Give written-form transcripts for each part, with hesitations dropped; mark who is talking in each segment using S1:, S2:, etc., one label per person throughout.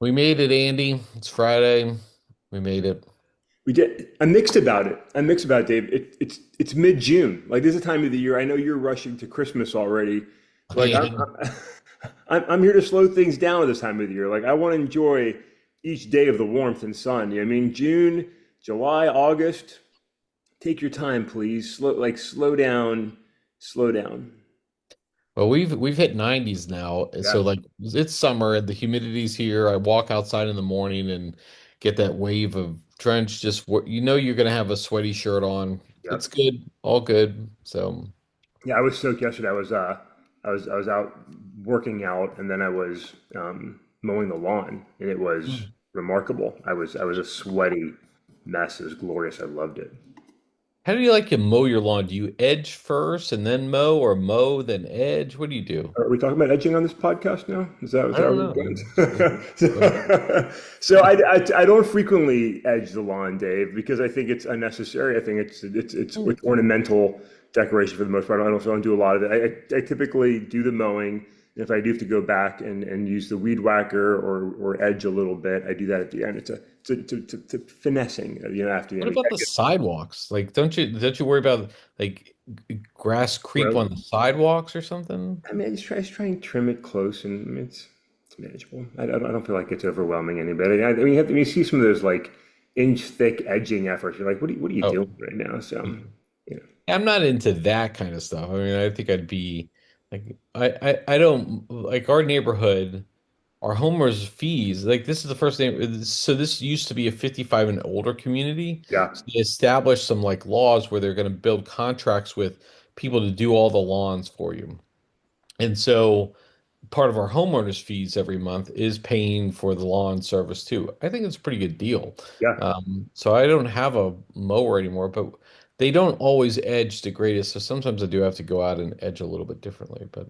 S1: We made it, Andy. It's Friday. We made it.
S2: We did. I'm mixed about it. I'm mixed about it, Dave. It's mid-June. Like this is the time of the year. I know you're rushing to Christmas already. Like
S1: I
S2: I'm here to slow things down at this time of the year. Like I want to enjoy each day of the warmth and sun. You know what I mean? June, July, August. Take your time, please. Slow down, slow down.
S1: well, we've hit 90s now,
S2: Yeah.
S1: so like it's summer and the humidity's here. I walk outside in the morning and get that wave of drench. You're gonna have a sweaty shirt on. It's
S2: Yep.
S1: good, all good. So
S2: Yeah, I was soaked yesterday. I was out working out, and then I was mowing the lawn, and it was remarkable. I was a sweaty mess. It was glorious. I loved it.
S1: how do you like to mow your lawn? Do you edge first and then mow, or mow then edge? What do you do?
S2: Are we talking about edging on this podcast now? Is
S1: I
S2: that
S1: don't
S2: where we're
S1: know.
S2: going?
S1: Go ahead.
S2: So I don't frequently edge the lawn, Dave, because I think it's unnecessary. I think it's ornamental decoration for the most part. I don't do a lot of it. I typically do the mowing. And if I do have to go back and use the weed whacker or edge a little bit, I do that at the end. It's a finessing, after the
S1: What
S2: end.
S1: about the sidewalks? Like, don't you worry about like grass creep
S2: Well,
S1: on the sidewalks or something?
S2: I mean, I just try and trim it close, and I mean, it's manageable. I don't feel like it's overwhelming anybody. I mean, you see some of those like inch thick edging efforts. You're like, what are you
S1: Oh,
S2: doing right now? So, you know,
S1: I'm not into that kind of stuff. I mean, I think I'd be like, I don't like our neighborhood, our homeowners fees. Like, this is the first name. So this used to be a 55 and older community.
S2: yeah,
S1: So they established some like laws where they're going to build contracts with people to do all the lawns for you. And so part of our homeowners fees every month is paying for the lawn service too. I think it's a pretty good deal.
S2: yeah.
S1: So I don't have a mower anymore, but they don't always edge the greatest. So sometimes I do have to go out and edge a little bit differently, but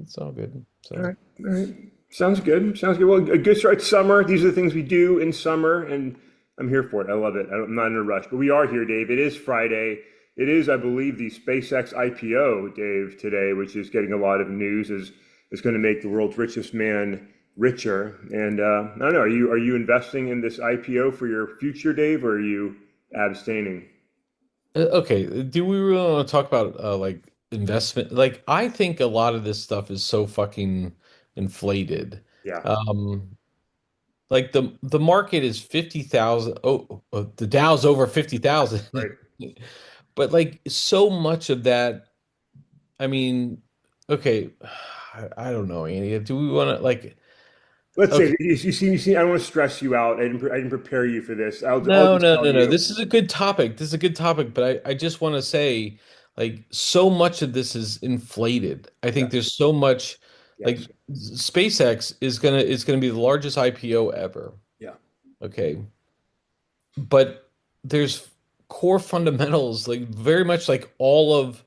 S1: it's all good.
S2: All
S1: So
S2: right, all right. Sounds good. Sounds good. Well, a good start to summer. These are the things we do in summer, and I'm here for it. I love it. I'm not in a rush, but we are here, Dave. It is Friday. It is, I believe, the SpaceX IPO, Dave, today, which is getting a lot of news. Is going to make the world's richest man richer. And I don't know. Are you investing in this IPO for your future, Dave, or are you abstaining?
S1: okay, do we really want to talk about like investment? Like I think a lot of this stuff is so fucking inflated.
S2: Yeah.
S1: Um, Like the market is 50,000. The Dow's over 50,000.
S2: Right.
S1: But like so much of that, I mean, okay, I don't know, Andy. Do we want to like
S2: Let's say
S1: okay.
S2: you see. I don't want to stress you out. I didn't prepare you for this. I'll
S1: No,
S2: just
S1: no,
S2: tell
S1: no, no.
S2: you.
S1: This is a good topic. This is a good topic, but I just want to say like so much of this is inflated. I think
S2: Yes.
S1: there's so much like
S2: Yes.
S1: SpaceX is gonna be the largest IPO ever.
S2: Yeah.
S1: Okay. But there's core fundamentals, like very much like all of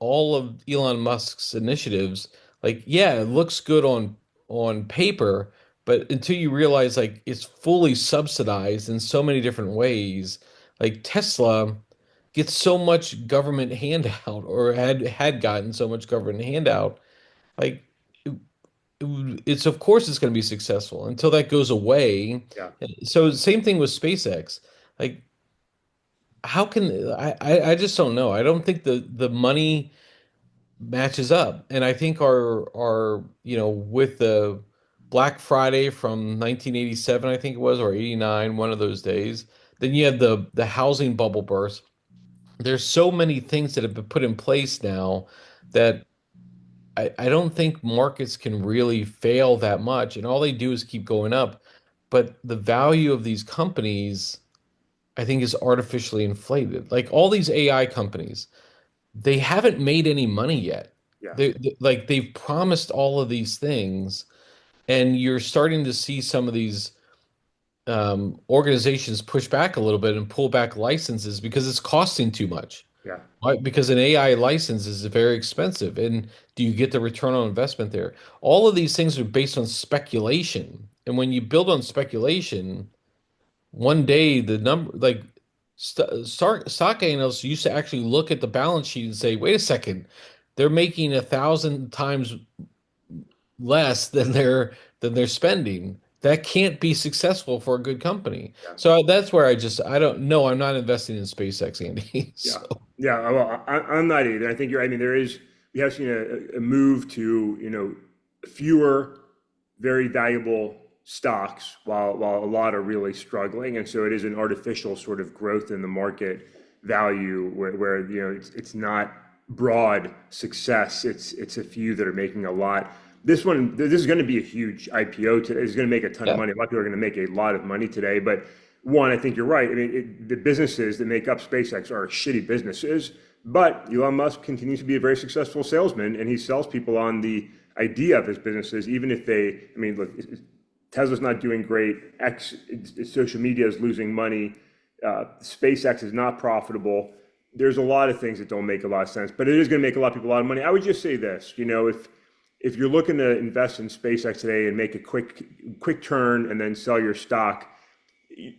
S1: Elon Musk's initiatives. Like, yeah, it looks good on paper, but until you realize like it's fully subsidized in so many different ways, like Tesla gets so much government handout or had gotten so much government handout, like it's of course it's going to be successful until that goes away.
S2: Yeah.
S1: So same thing with SpaceX. Like how can I just don't know. I don't think the money matches up. And I think our with the Black Friday from 1987, I think it was, or 89, one of those days, then you have the housing bubble burst. There's so many things that have been put in place now that I don't think markets can really fail that much, and all they do is keep going up. But the value of these companies, I think, is artificially inflated. Like all these AI companies, they haven't made any money yet.
S2: Yeah.
S1: Like they've promised all of these things, and you're starting to see some of these organizations push back a little bit and pull back licenses because it's costing too much.
S2: Yeah.
S1: Right? Because an AI license is very expensive, and do you get the return on investment there? All of these things are based on speculation, and when you build on speculation, one day the number like stock analysts used to actually look at the balance sheet and say, wait a second, they're making 1,000 times less than they're spending. that can't be successful for a good company.
S2: Yeah.
S1: So that's where I don't know. I'm not investing in SpaceX, Andy.
S2: Yeah,
S1: So
S2: yeah. Well, I'm not either. I think you're. I mean, we have seen a move to fewer very valuable stocks while a lot are really struggling, and so it is an artificial sort of growth in the market value where it's not broad success. It's a few that are making a lot. This is going to be a huge IPO today. It's going to make a ton of
S1: yeah,
S2: money. A lot of people are going to make a lot of money today, but one, I think you're right. I mean, the businesses that make up SpaceX are shitty businesses, but Elon Musk continues to be a very successful salesman, and he sells people on the idea of his businesses, even if they, I mean, look, Tesla's not doing great. Social media is losing money. SpaceX is not profitable. There's a lot of things that don't make a lot of sense, but it is going to make a lot of people a lot of money. I would just say this, if you're looking to invest in SpaceX today and make a quick turn and then sell your stock,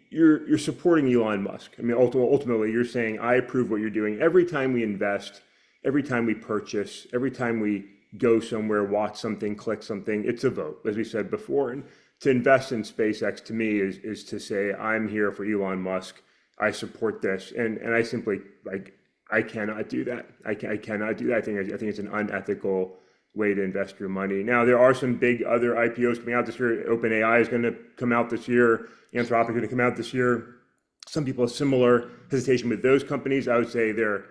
S2: you're supporting Elon Musk. I mean, ultimately, you're saying I approve what you're doing. Every time we invest, every time we purchase, every time we go somewhere, watch something, click something, it's a vote, as we said before. And to invest in SpaceX to me is to say I'm here for Elon Musk. I support this, and I simply I cannot do that. I cannot do that. I think it's an unethical way to invest your money. Now there are some big other IPOs coming out this year. OpenAI is going to come out this year. Anthropic is going to come out this year. Some people have similar hesitation with those companies. I would say they're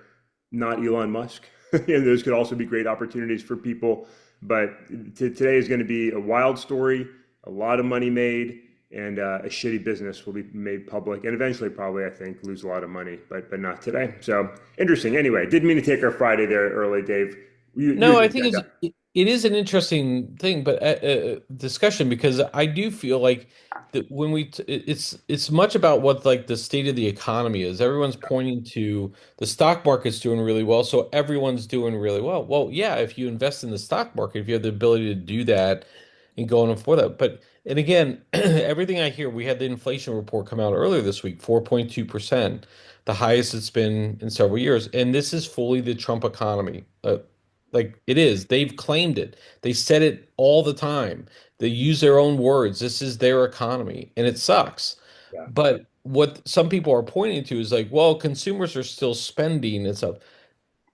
S2: not Elon Musk. And those could also be great opportunities for people. But today is going to be a wild story, a lot of money made, and a shitty business will be made public, and eventually, probably, I think, lose a lot of money, but not today. So interesting. Anyway, didn't mean to take our Friday there early, Dave. You
S1: no,
S2: had
S1: I
S2: the
S1: think
S2: agenda.
S1: it is an interesting thing, but discussion because I do feel like that when it's much about what like the state of the economy is. Everyone's pointing to the stock market's doing really well, so everyone's doing really well. Well, yeah, if you invest in the stock market, if you have the ability to do that and going for that, but and again, everything I hear, we had the inflation report come out earlier this week, 4.2%, the highest it's been in several years, and this is fully the Trump economy. Like it is. They've claimed it. They said it all the time. They use their own words. This is their economy, and it sucks.
S2: Yeah,
S1: But what some people are pointing to is like, well, consumers are still spending and stuff.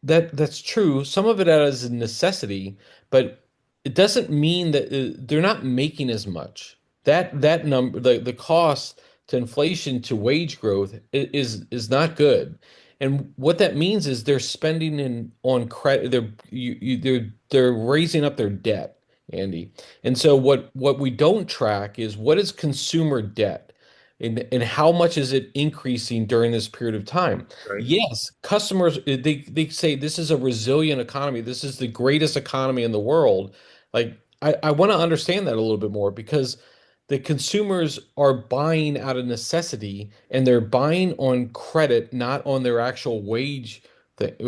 S1: That's true. Some of it as a necessity, but it doesn't mean that they're not making as much. That number, the cost to inflation to wage growth is not good. And what that means is they're spending in on credit. They're raising up their debt, Andy. And so what we don't track is what is consumer debt, and how much is it increasing during this period of time.
S2: right.
S1: Yes, customers they say this is a resilient economy. This is the greatest economy in the world. Like I want to understand that a little bit more because the consumers are buying out of necessity and they're buying on credit, not on their actual wage on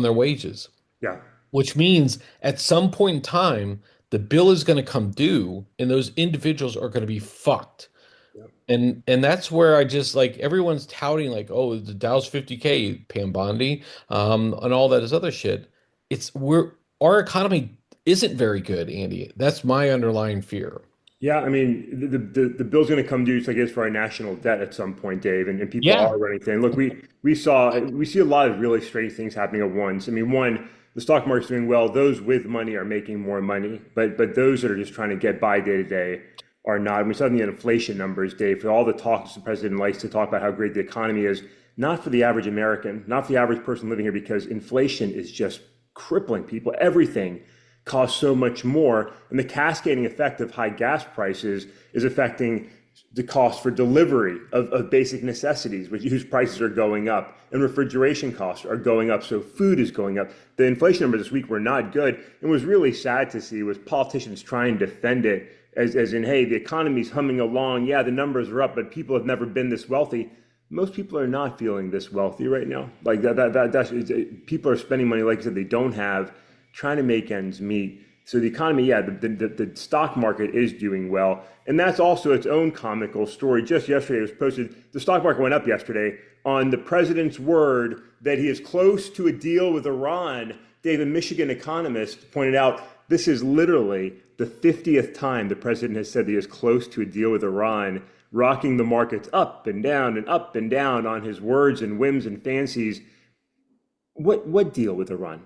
S1: their wages,
S2: Yeah,
S1: which means at some point in time, the bill is going to come due and those individuals are going to be fucked.
S2: yeah,
S1: And that's where I just like everyone's touting like, oh, the Dow's 50K, Pam Bondi, and all that is other shit. It's we're our economy isn't very good, Andy. That's my underlying fear.
S2: yeah. I mean, the bill's going to come due, so I guess, for our national debt at some point, Dave, and people
S1: Yeah.
S2: are running thin. Look, we see a lot of really strange things happening at once. I mean, one, the stock market's doing well. Those with money are making more money, but those that are just trying to get by day to day are not. We saw the inflation numbers, Dave, for all the talks the president likes to talk about how great the economy is, not for the average American, not for the average person living here, because inflation is just crippling people. Everything costs so much more, and the cascading effect of high gas prices is affecting the cost for delivery of basic necessities, whose prices are going up, and refrigeration costs are going up, so food is going up. The inflation numbers this week were not good, and was really sad to see was politicians trying to defend it as in, hey, the economy's humming along, yeah, the numbers are up, but people have never been this wealthy. Most people are not feeling this wealthy right now. Like that's people are spending money, like I said, they don't have, trying to make ends meet. So the economy, yeah, the stock market is doing well. And that's also its own comical story. Just yesterday, it was posted, the stock market went up yesterday on the president's word that he is close to a deal with Iran. Dave, a Michigan economist, pointed out this is literally the 50th time the president has said that he is close to a deal with Iran, rocking the markets up and down on his words and whims and fancies. What deal with Iran?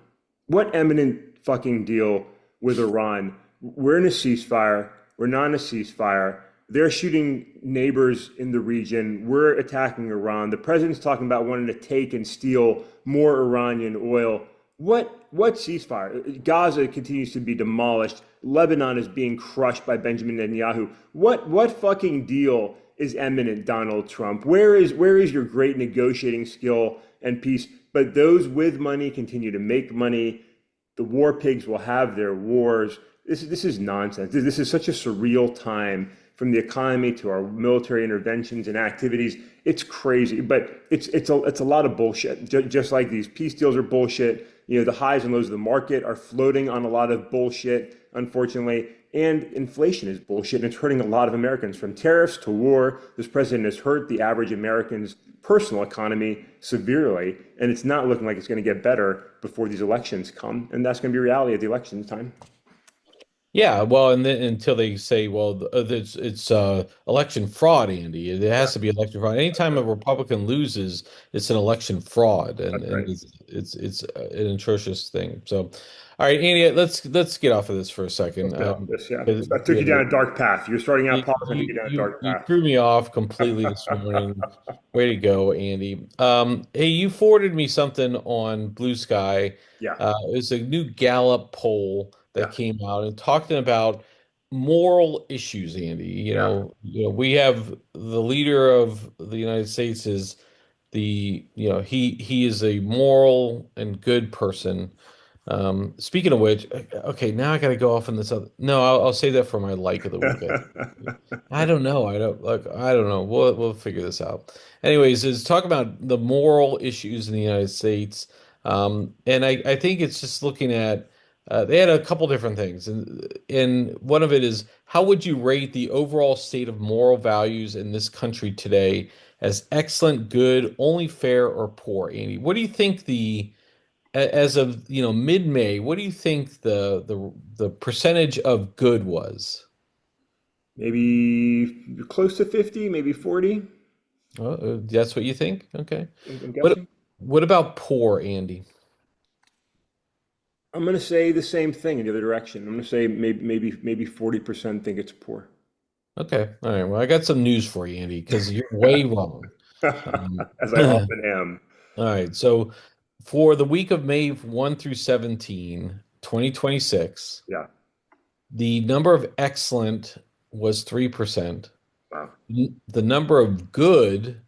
S2: What eminent fucking deal with Iran? We're in a ceasefire. We're not in a ceasefire. They're shooting neighbors in the region. We're attacking Iran. The president's talking about wanting to take and steal more Iranian oil. What ceasefire? Gaza continues to be demolished. Lebanon is being crushed by Benjamin Netanyahu. What fucking deal is eminent, Donald Trump? Where is your great negotiating skill and peace? But those with money continue to make money. The war pigs will have their wars. This is nonsense. This is such a surreal time, from the economy to our military interventions and activities. It's crazy, but it's a lot of bullshit. Just like these peace deals are bullshit. The highs and lows of the market are floating on a lot of bullshit, unfortunately. And inflation is bullshit, and it's hurting a lot of Americans. From tariffs to war, this president has hurt the average American's personal economy severely, and it's not looking like it's going to get better before these elections come. And that's going to be reality at the election time.
S1: Yeah, well, and then until they say, well, it's election fraud, Andy. It
S2: Yeah,
S1: has to be election fraud.
S2: that's
S1: Anytime a
S2: right.
S1: Republican loses, it's an election fraud, and
S2: That's right.
S1: it's an atrocious thing. So, all right, Andy, let's get off of this for a second.
S2: Let's get off this. Yeah,
S1: 'Cause,
S2: I took
S1: yeah,
S2: you down a dark path. You're starting out
S1: you,
S2: politics. I took
S1: you
S2: you down a
S1: you
S2: dark
S1: you
S2: path.
S1: threw me off completely this morning. Way to go, Andy. Hey, you forwarded me something on Blue Sky.
S2: Yeah,
S1: It's a new Gallup poll that
S2: yeah,
S1: came out and talking about moral issues, Andy.
S2: yeah.
S1: We have the leader of the United States is he is a moral and good person. Speaking of which, okay, now I got to go off on this other. No, I'll save that for my like of the week. I don't know. I don't like. I don't know. We'll figure this out. Anyways, is talk about the moral issues in the United States, and I think it's just looking at. They had a couple different things, and one of it is how would you rate the overall state of moral values in this country today as excellent, good, only fair, or poor? Andy, what do you think as of mid-May? What do you think the percentage of good was?
S2: Maybe close to 50, maybe 40.
S1: That's what you think? Okay.
S2: I'm
S1: What
S2: guessing.
S1: what about poor, Andy?
S2: I'm going to say the same thing in the other direction. I'm going to say maybe 40% think it's poor.
S1: Okay. All right. Well, I got some news for you, Andy, because you're way wrong. Um,
S2: As I
S1: all
S2: often am.
S1: right. So for the week of May 1 through 17, 2026,
S2: Yeah.
S1: the number of excellent was 3%.
S2: Wow.
S1: The number of good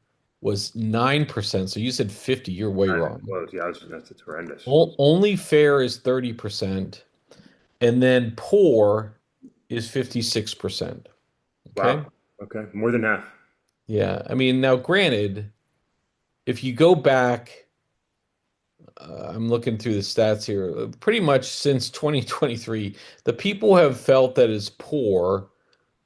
S1: was 9%. So you said 50. You're way
S2: That is
S1: wrong.
S2: close. Yeah, that's horrendous.
S1: Only fair is 30%, and then poor is 56%.
S2: Wow.
S1: Okay?
S2: Okay. More than half.
S1: Yeah. I mean, now granted, if you go back, I'm looking through the stats here, pretty much since 2023, the people have felt that is poor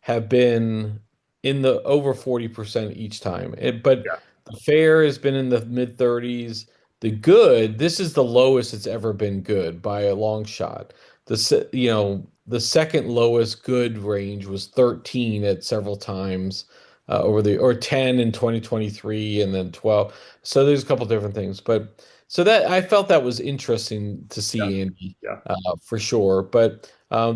S1: have been in the over 40% each time. But
S2: Yeah.
S1: the fair has been in the mid 30s. The good, this is the lowest it's ever been good by a long shot. The second lowest good range was 13 at several times or 10 in 2023 and then 12. So there's a couple different things, but so that I felt that was interesting to
S2: Yeah.
S1: see, Andy,
S2: Yeah.
S1: for sure. But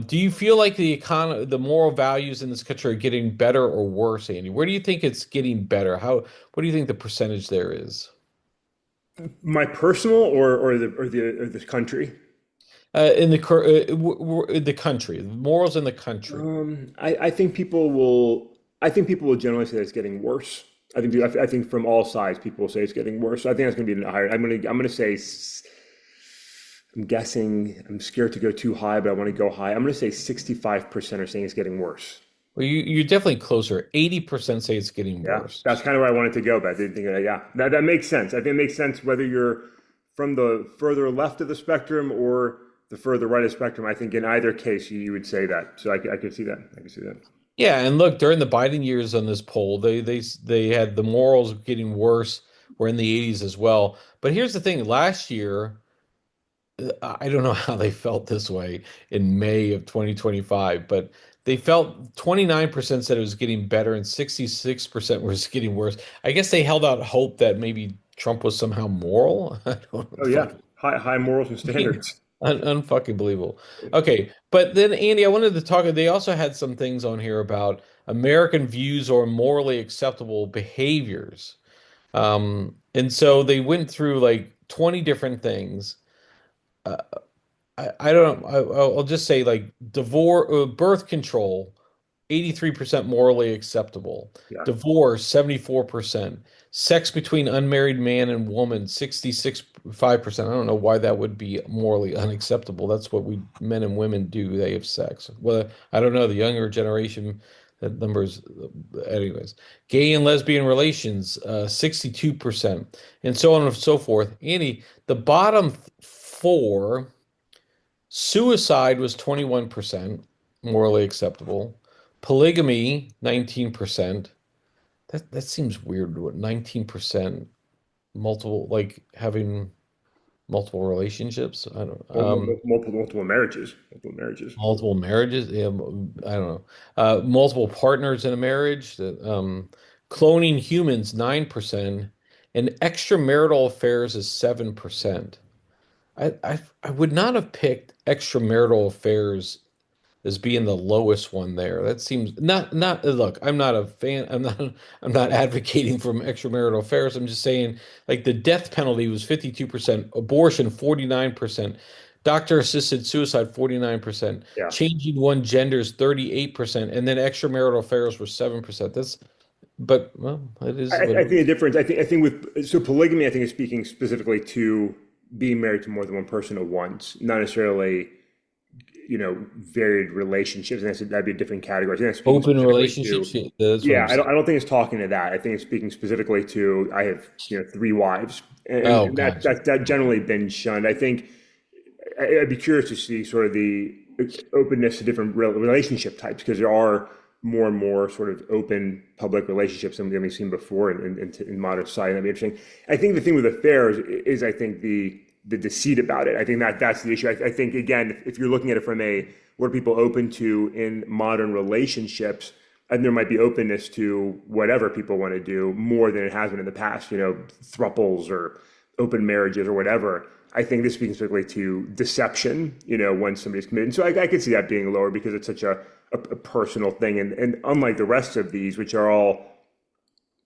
S1: do you feel like the moral values in this country are getting better or worse, Andy? Where do you think it's getting better? What do you think the percentage there is?
S2: My personal or the country.
S1: In the country, morals in the country.
S2: I think people will generally say that it's getting worse. I think from all sides people will say it's getting worse. So I think that's going to be higher. I'm going to say I'm guessing. I'm scared to go too high, but I want to go high. I'm going to say 65% are saying it's getting worse.
S1: Well, you're definitely closer. 80% say it's getting
S2: Yeah,
S1: worse.
S2: that's kind of where I wanted to go, but I didn't think of that. Yeah, that makes sense. I think it makes sense whether you're from the further left of the spectrum or the further right of the spectrum. I think in either case you would say that. So I could see that. I could see that.
S1: Yeah, and look, during the Biden years on this poll, they had the morals getting worse. Were in the 80s as well. But here's the thing: last year, I don't know how they felt this way in May of 2025, but they felt 29% said it was getting better and 66% was getting worse. I guess they held out hope that maybe Trump was somehow moral. I
S2: Oh
S1: don't
S2: yeah,
S1: fucking
S2: high morals and standards.
S1: unfucking believable. Okay, but then Andy, I wanted to talk. They also had some things on here about American views or morally acceptable behaviors. And so they went through like 20 different things. Uh, I don't know. I'll just say like divorce, birth control, 83% morally acceptable.
S2: Yeah.
S1: Divorce, 74%. Sex between unmarried man and woman, 66.5%. I don't know why that would be morally unacceptable. That's what we men and women do. They have sex. Well, I don't know. The younger generation, that numbers, anyways. Gay and lesbian relations, 62%, and so on and so forth. Andy, the bottom four. Suicide was 21% morally acceptable. Polygamy, 19%. That seems weird. What, 19% multiple, like having multiple relationships? I don't
S2: Multiple marriages.
S1: multiple marriages. Yeah, I don't know. Multiple partners in a marriage. Cloning humans, 9%, and extramarital affairs is 7%. I would not have picked extramarital affairs as being the lowest one there. That seems not look, I'm not a fan. I'm not advocating for extramarital affairs. I'm just saying like the death penalty was 52%, abortion 49%, doctor assisted suicide 49%,
S2: Yeah.
S1: changing one genders 38%, and then extramarital affairs were 7%. That's but well, it is what
S2: I
S1: it
S2: think the
S1: is.
S2: difference. I think with so polygamy, I think is speaking specifically to being married to more than one person at once, not necessarily varied relationships. And that'd be a different category. I think that's speaking
S1: Open
S2: specifically
S1: relationships.
S2: to.
S1: Yeah, that's what
S2: Yeah,
S1: I'm saying.
S2: I don't think it's talking to that. I think it's speaking specifically to I have three wives,
S1: Oh,
S2: and
S1: gotcha.
S2: that generally been shunned. I think I'd be curious to see sort of the openness to different relationship types because there are more and more sort of open public relationships than we've seen before in modern society. That'd be interesting. I think the thing with affairs is I think the deceit about it. I think that's the issue. I think again, if you're looking at it from a what are people open to in modern relationships, and there might be openness to whatever people want to do more than it has been in the past. Thruples or open marriages or whatever. I think this speaks specifically to deception, when somebody's committed. So I could see that being lower because it's such a personal thing. And unlike the rest of these, which are all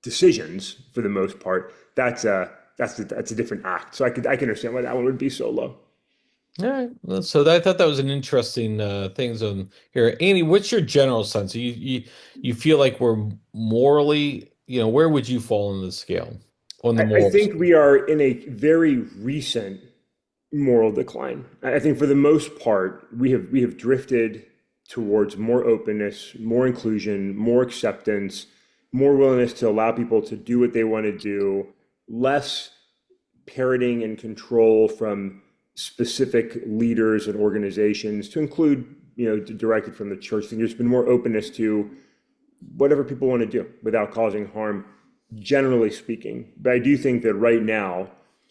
S2: decisions for the most part, that's a different act. So I can understand why that one would be so low.
S1: All right. Well, so I thought that was an interesting things on here. Andy, what's your general sense? You feel like we're morally, where would you fall on the scale, on the
S2: I
S1: morals?
S2: think we are in a very recent moral decline. I think for the most part, we have drifted towards more openness, more inclusion, more acceptance, more willingness to allow people to do what they want to do, less parroting and control from specific leaders and organizations to include, directed from the church. I think there's been more openness to whatever people want to do without causing harm, generally speaking. But I do think that right now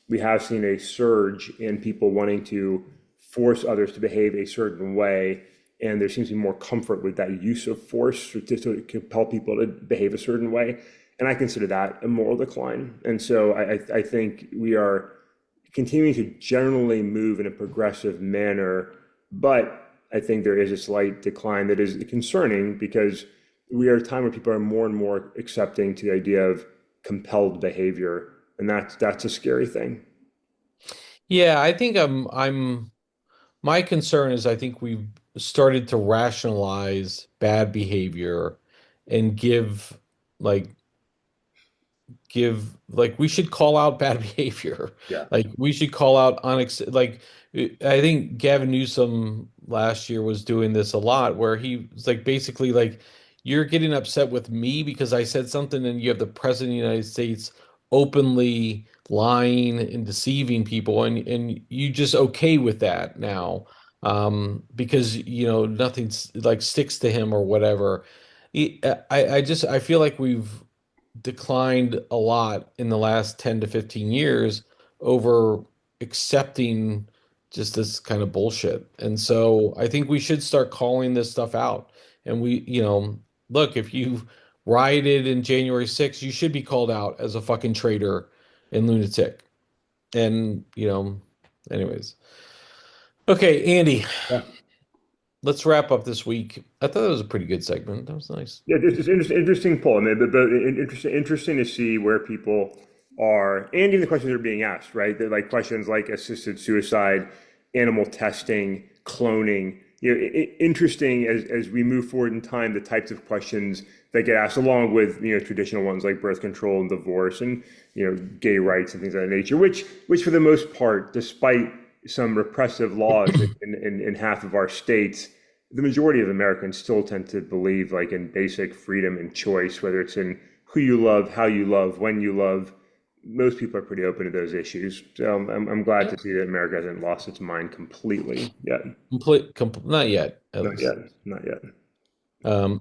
S2: we have seen a surge in people wanting to force others to behave a certain way. And there seems to be more comfort with that use of force to compel people to behave a certain way. And I consider that a moral decline. And so I think we are continuing to generally move in a progressive manner. But I think there is a slight decline that is concerning because we are at a time where people are more and more accepting to the idea of compelled behavior, and that's a scary thing.
S1: Yeah, I think my concern is I think we've started to rationalize bad behavior and like like we should call out bad behavior.
S2: Yeah.
S1: Like we should call out like I think Gavin Newsom last year was doing this a lot where he was like basically like you're getting upset with me because I said something and you have the president of the United States openly lying and deceiving people and you just okay with that now because nothing's like sticks to him or whatever. I feel like we've declined a lot in the last 10 to 15 years over accepting just this kind of bullshit. And so I think we should start calling this stuff out. And look, if you rioted in January 6th, you should be called out as a fucking traitor and lunatic. And, anyways. Okay, Andy,
S2: Yeah.
S1: let's wrap up this week. I thought that was a pretty good segment. That was nice.
S2: Yeah, it's interesting poll. I mean, but interesting to see where people are, and even the questions that are being asked, right? They're like questions like assisted suicide, animal testing, cloning. Interesting as we move forward in time, the types of questions that get asked, along with traditional ones like birth control and divorce, and gay rights and things of that nature. Which for the most part, despite some repressive laws in half of our states, the majority of Americans still tend to believe like in basic freedom and choice, whether it's in who you love, how you love, when you love. Most people are pretty open to those issues. So I'm glad
S1: Yeah.
S2: to see that America hasn't lost its mind completely yet.
S1: Not yet, at
S2: Not
S1: least.
S2: yet. Not yet.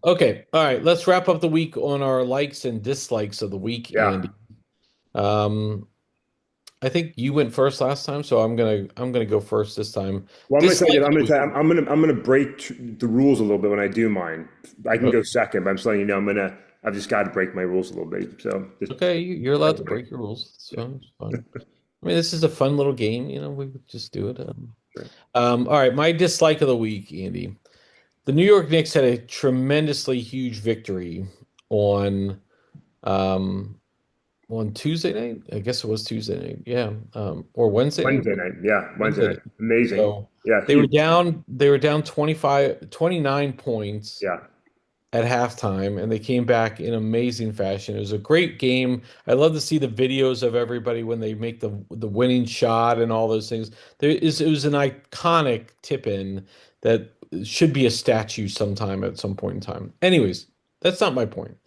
S1: Okay. All right. Let's wrap up the week on our likes and dislikes of the week,
S2: Yeah.
S1: Andy. Um, I think you went first last time, so I'm gonna go first this time.
S2: Well, I'm going to tell you.
S1: Dislike
S2: I'm
S1: of
S2: going
S1: the
S2: to tell
S1: week.
S2: you, I'm going to break the rules a little bit when I do mine. I can
S1: Oh,
S2: go second, but I'm just letting you know I've just got to break my rules a little bit. So just
S1: okay, you're allowed to break your rules. It's
S2: yeah.
S1: fine. It's fine. I mean, this is a fun little game. We could just do it.
S2: Sure.
S1: All right. My dislike of the week, Andy. The New York Knicks had a tremendously huge victory on um, on Tuesday night. I guess it was Tuesday night. Yeah. Or Wednesday night.
S2: Wednesday night. Yeah, Wednesday
S1: Wednesday
S2: night.
S1: night.
S2: Amazing.
S1: So
S2: Yeah,
S1: they were
S2: huge.
S1: down 29 points
S2: Yeah,
S1: at halftime, and they came back in amazing fashion. It was a great game. I love to see the videos of everybody when they make the winning shot and all those things. It was an iconic tip in that should be a statue sometime at some point in time. Anyways, that's not my point.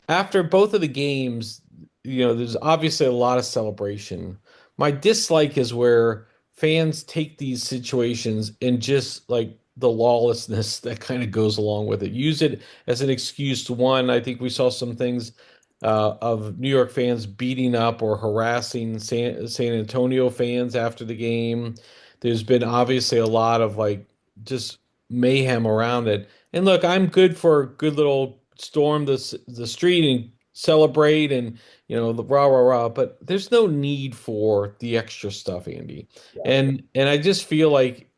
S1: After both of the games, there's obviously a lot of celebration. My dislike is where fans take these situations and just like the lawlessness that kind of goes along with it. Use it as an excuse to one. I think we saw some things of New York fans beating up or harassing San Antonio fans after the game. There's been obviously a lot of like just mayhem around it. And look, I'm good for a good little storm the street and celebrate and the rah rah rah, but there's no need for the extra stuff, Andy.
S2: yeah,
S1: And I just feel like,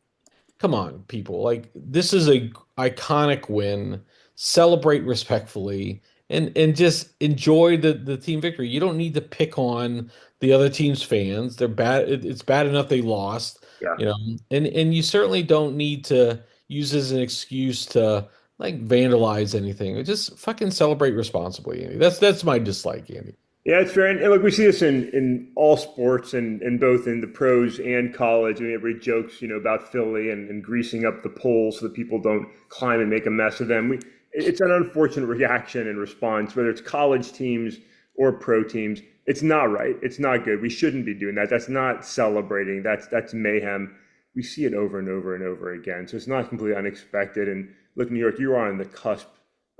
S1: come on, people, like this is a iconic win. Celebrate respectfully and just enjoy the team victory. You don't need to pick on the other team's fans. They're bad. It's bad enough they lost,
S2: yeah.
S1: you know. And you certainly don't need to use as an excuse to like vandalize anything. Just fucking celebrate responsibly, Andy. That's my dislike, Andy.
S2: Yeah, it's fair. And look, we see this in all sports and both in the pros and college. I mean, everybody jokes, about Philly and greasing up the poles so that people don't climb and make a mess of them. It's an unfortunate reaction and response, whether it's college teams or pro teams. It's not right. It's not good. We shouldn't be doing that. That's not celebrating. That's mayhem. We see it over and over and over again. So it's not completely unexpected. And look, New York, you are on the cusp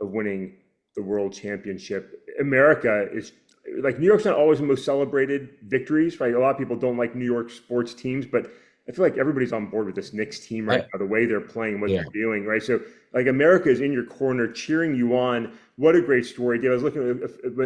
S2: of winning the world championship. America is like New York's not always the most celebrated victories, right? A lot of people don't like New York sports teams, but I feel like everybody's on board with this Knicks team right
S1: I,
S2: now, the way they're playing, what
S1: yeah.
S2: they're doing, right? So like America is in your corner, cheering you on. What a great story, Dave. I was looking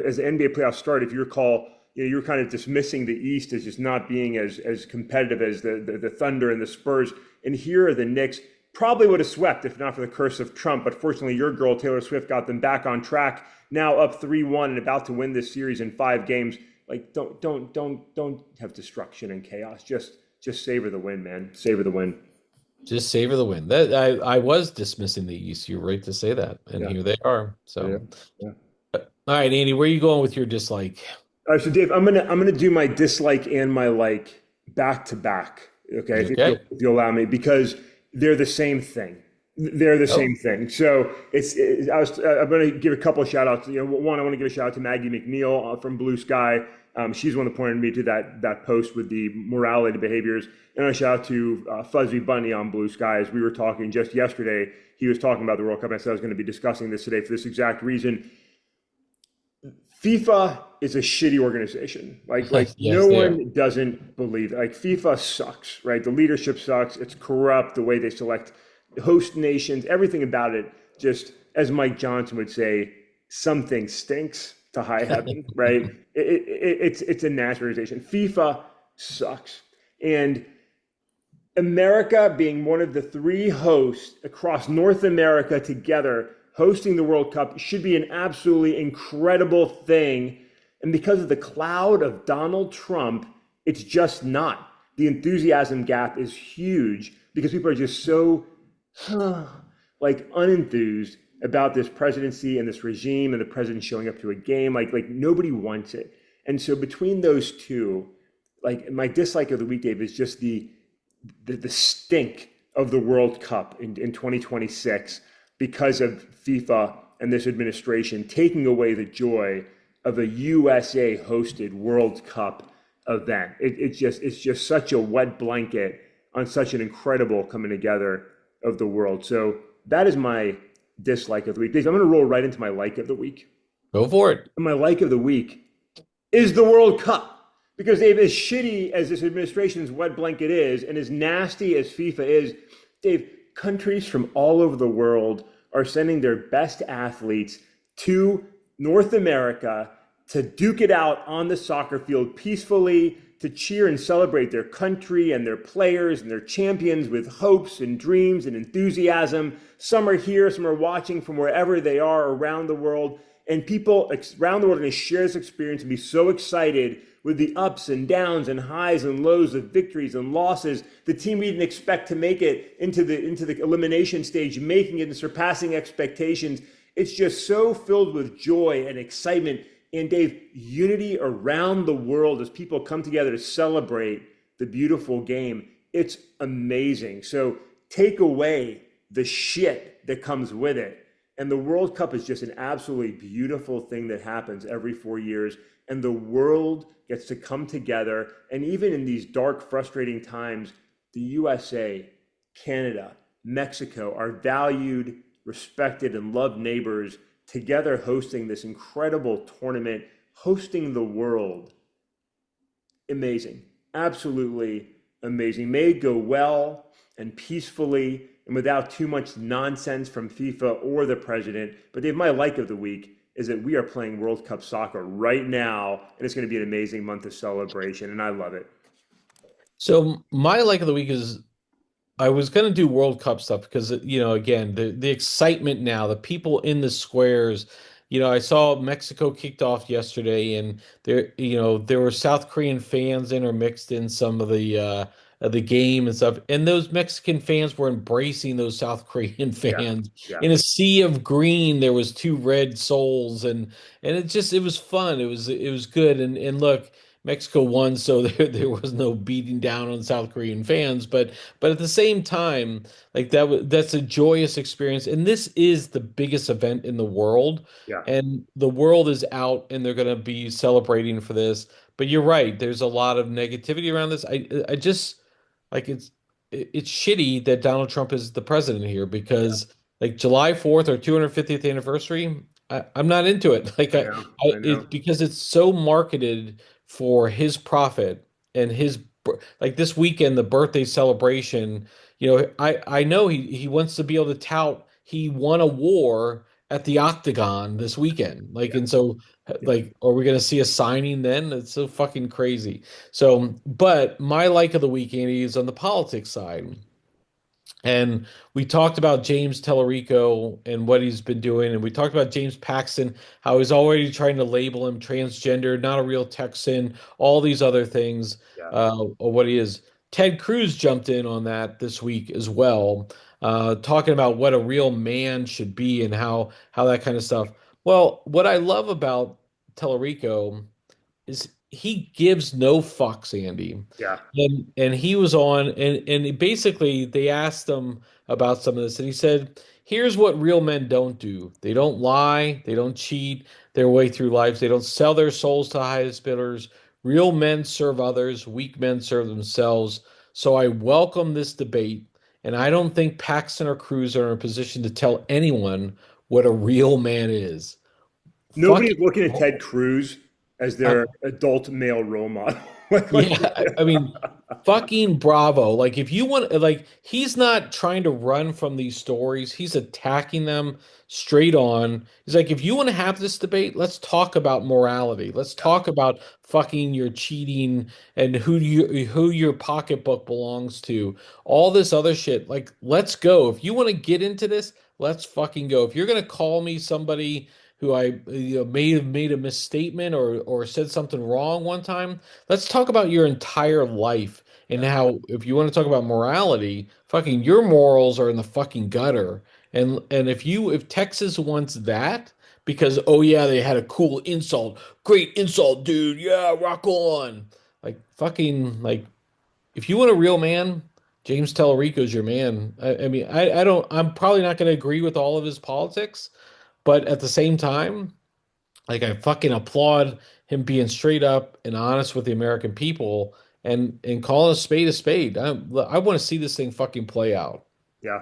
S2: as the NBA playoffs started. If you recall, you were kind of dismissing the East as just not being as competitive as the Thunder and the Spurs. And here are the Knicks. Probably would have swept if not for the curse of Trump, but fortunately, your girl Taylor Swift got them back on track. Now up 3-1 and about to win this series in 5 games. Like don't have destruction and chaos. Just savor the win, man. Savor the win.
S1: Just savor the win. That I was dismissing the East. You're right to say that, and
S2: Yeah,
S1: here they are.
S2: yeah,
S1: So,
S2: yeah.
S1: all right, Andy, where are you going with your dislike?
S2: All right, so Dave, I'm gonna do my dislike and my like back to back. Okay,
S1: Okay.
S2: if you'll allow me, because they're the same thing. They're the
S1: Oh,
S2: same thing. So I'm going to give a couple of shout outs. One, I want to give a shout out to Maggie McNeil from Blue Sky. She's the one that pointed me to that post with the morality behaviors. And a shout out to Fuzzy Bunny on Blue Sky. As we were talking just yesterday, he was talking about the World Cup. And I said I was going to be discussing this today for this exact reason. FIFA is a shitty organization. Like no
S1: Yes, they are.
S2: one doesn't believe it. Like FIFA sucks, right? The leadership sucks. It's corrupt. The way they select host nations, everything about it, just as Mike Johnson would say, something stinks to high heaven, right? It's a national organization. FIFA sucks, and America being one of the three hosts across North America together hosting the World Cup should be an absolutely incredible thing. And because of the cloud of Donald Trump, it's just not. The enthusiasm gap is huge because people are just so like unenthused about this presidency and this regime and the president showing up to a game. Like nobody wants it. And so between those two, like my dislike of the week, Dave, is just the stink of the World Cup in 2026 because of FIFA and this administration taking away the joy of a USA hosted World Cup event. It's just such a wet blanket on such an incredible coming together of the world. So that is my dislike of the week. I'm going to roll right into my like of the week.
S1: Go for it.
S2: And my like of the week is the World Cup. Because Dave, as shitty as this administration's wet blanket is, and as nasty as FIFA is, Dave, countries from all over the world are sending their best athletes to North America to duke it out on the soccer field peacefully, to cheer and celebrate their country and their players and their champions with hopes and dreams and enthusiasm. Some are here, some are watching from wherever they are around the world. And people around the world are going to share this experience and be so excited with the ups and downs and highs and lows of victories and losses. The team we didn't expect to make it into the elimination stage, making it and surpassing expectations. It's just so filled with joy and excitement and, Dave, unity around the world as people come together to celebrate the beautiful game. It's amazing. So take away the shit that comes with it. And the World Cup is just an absolutely beautiful thing that happens every 4 years. And the world gets to come together. And even in these dark, frustrating times, the USA, Canada, Mexico, our valued, respected, and loved neighbors together hosting this incredible tournament, hosting the world. Amazing. Absolutely amazing. May it go well and peacefully and without too much nonsense from FIFA or the president. But Dave, my like of the week is that we are playing World Cup soccer right now, and it's going to be an amazing month of celebration, and I love it.
S1: So my like of the week is I was gonna do World Cup stuff because again, the excitement now, the people in the squares. I saw Mexico kicked off yesterday, and there were South Korean fans intermixed in some of the game and stuff. And those Mexican fans were embracing those South Korean
S2: Yeah,
S1: fans.
S2: yeah,
S1: In a sea of green, there was two red souls, and it was fun. It was good. And look, Mexico won, so there was no beating down on South Korean fans, but at the same time, like that's a joyous experience. And this is the biggest event in the world.
S2: yeah,
S1: And the world is out and they're going to be celebrating for this. But you're right, there's a lot of negativity around this. I just like it's shitty that Donald Trump is the president here
S2: yeah.
S1: because like July 4th or 250th anniversary, I'm not into it. Like
S2: I know, I know.
S1: it's because it's so marketed for his profit and like this weekend, the birthday celebration. I know he wants to be able to tout he won a war at the Octagon this weekend. Like,
S2: Yeah,
S1: and so
S2: yeah,
S1: like, are we gonna see a signing then? It's so fucking crazy. So, but my like of the week, Andy, is on the politics side. And we talked about James Tellerico and what he's been doing. And we talked about James Paxton, how he's already trying to label him transgender, not a real Texan, all these other things,
S2: yeah,
S1: of what he is. Ted Cruz jumped in on that this week as well, talking about what a real man should be and how that kind of stuff. Well, what I love about Tellerico is he gives no fucks, Andy.
S2: yeah,
S1: And he was on basically they asked him about some of this and he said, "Here's what real men don't do. They don't lie, they don't cheat their way through life, they don't sell their souls to highest bidders. Real men serve others, weak men serve themselves. So I welcome this debate, and I don't think Paxton or Cruz are in a position to tell anyone what a real man is." Fuck.
S2: Nobody's looking at Ted Cruz as their adult male role model.
S1: Yeah, I mean, fucking bravo. Like, if you want, like, he's not trying to run from these stories. He's attacking them straight on. He's like, if you want to have this debate, let's talk about morality. Let's talk about fucking your cheating and who your pocketbook belongs to. All this other shit. Like, let's go. If you want to get into this, let's fucking go. If you're gonna call me somebody who I may have made a misstatement or said something wrong one time. Let's talk about your entire life and
S2: Yeah,
S1: how if you want to talk about morality, fucking your morals are in the fucking gutter. And if Texas wants that because oh yeah, they had a cool insult. Great insult, dude. Yeah, rock on. Like fucking like if you want a real man, James Tallarico's your man. I mean, I don't I'm probably not going to agree with all of his politics, but at the same time, like I fucking applaud him being straight up and honest with the American people and calling a spade a spade. I want to see this thing fucking play out.
S2: yeah.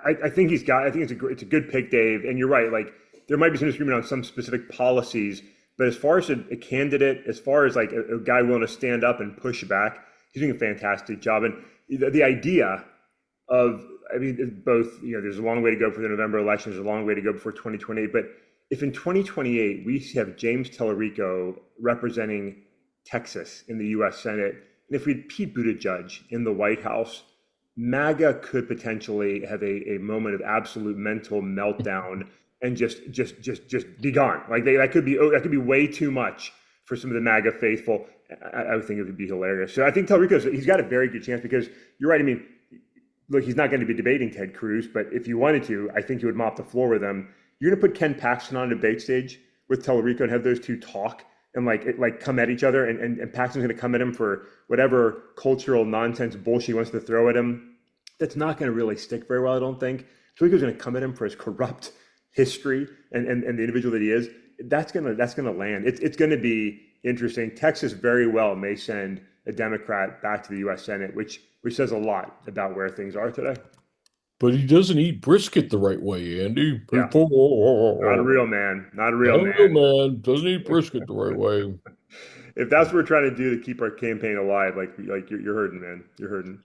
S2: I think he's got. I think it's a good pick, Dave. And you're right. Like there might be some disagreement on some specific policies, but as far as a candidate, as far as like a guy willing to stand up and push back, he's doing a fantastic job. And the idea of, I mean, both, there's a long way to go for the November election. There's a long way to go before 2028. But if in 2028 we have James Tellerico representing Texas in the U.S. Senate, and if we had Pete Buttigieg in the White House, MAGA could potentially have a moment of absolute mental meltdown and just be gone. Like that could be way too much for some of the MAGA faithful. I would think it would be hilarious. So I think Tellerico's he's got a very good chance because you're right. I mean, look, he's not going to be debating Ted Cruz, but if you wanted to, I think you would mop the floor with him. You're going to put Ken Paxton on a debate stage with Tellerico and have those two talk and like come at each other, and Paxton's going to come at him for whatever cultural nonsense bullshit he wants to throw at him. That's not going to really stick very well, I don't think. Tellerico's going to come at him for his corrupt history and the individual that he is. That's gonna land. It's going to be interesting. Texas very well may send a Democrat back to the U.S. Senate, which says a lot about where things are today.
S1: But he doesn't eat brisket the right way, Andy.
S2: Yeah, not a
S1: People,
S2: real man. Not a real
S1: not a real
S2: man.
S1: man. Doesn't eat brisket the right way.
S2: If that's what we're trying to do to keep our campaign alive, like you're hurting, man. You're hurting.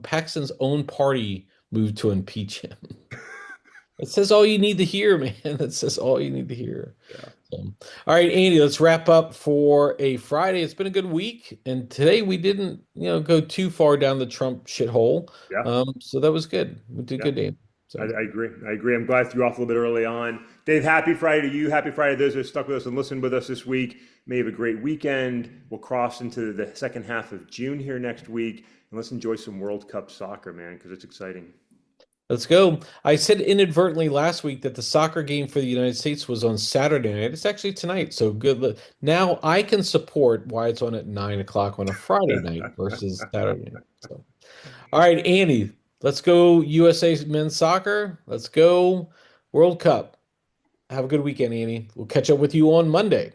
S1: Paxton's own party moved to impeach him. It says all you need to hear, man. It says all you need to hear.
S2: Yeah,
S1: So, all right, Andy, let's wrap up for a Friday. It's been a good week, and today we didn't, go too far down the Trump shithole.
S2: yeah,
S1: So that was good. We did
S2: yeah.
S1: good, Andy. So
S2: I agree. I agree. I'm glad I threw off a little bit early on. Dave, happy Friday to you. Happy Friday to those who have stuck with us and listened with us this week. May have a great weekend. We'll cross into the second half of June here next week, and let's enjoy some World Cup soccer, man, because it's exciting.
S1: let's go. I said inadvertently last week that the soccer game for the United States was on Saturday night. It's actually tonight. So good. Now I can support why it's on at 9 o'clock on a Friday night versus Saturday night. So. All right, Andy, let's go USA men's soccer. Let's go World Cup. Have a good weekend, Andy. We'll catch up with you on Monday.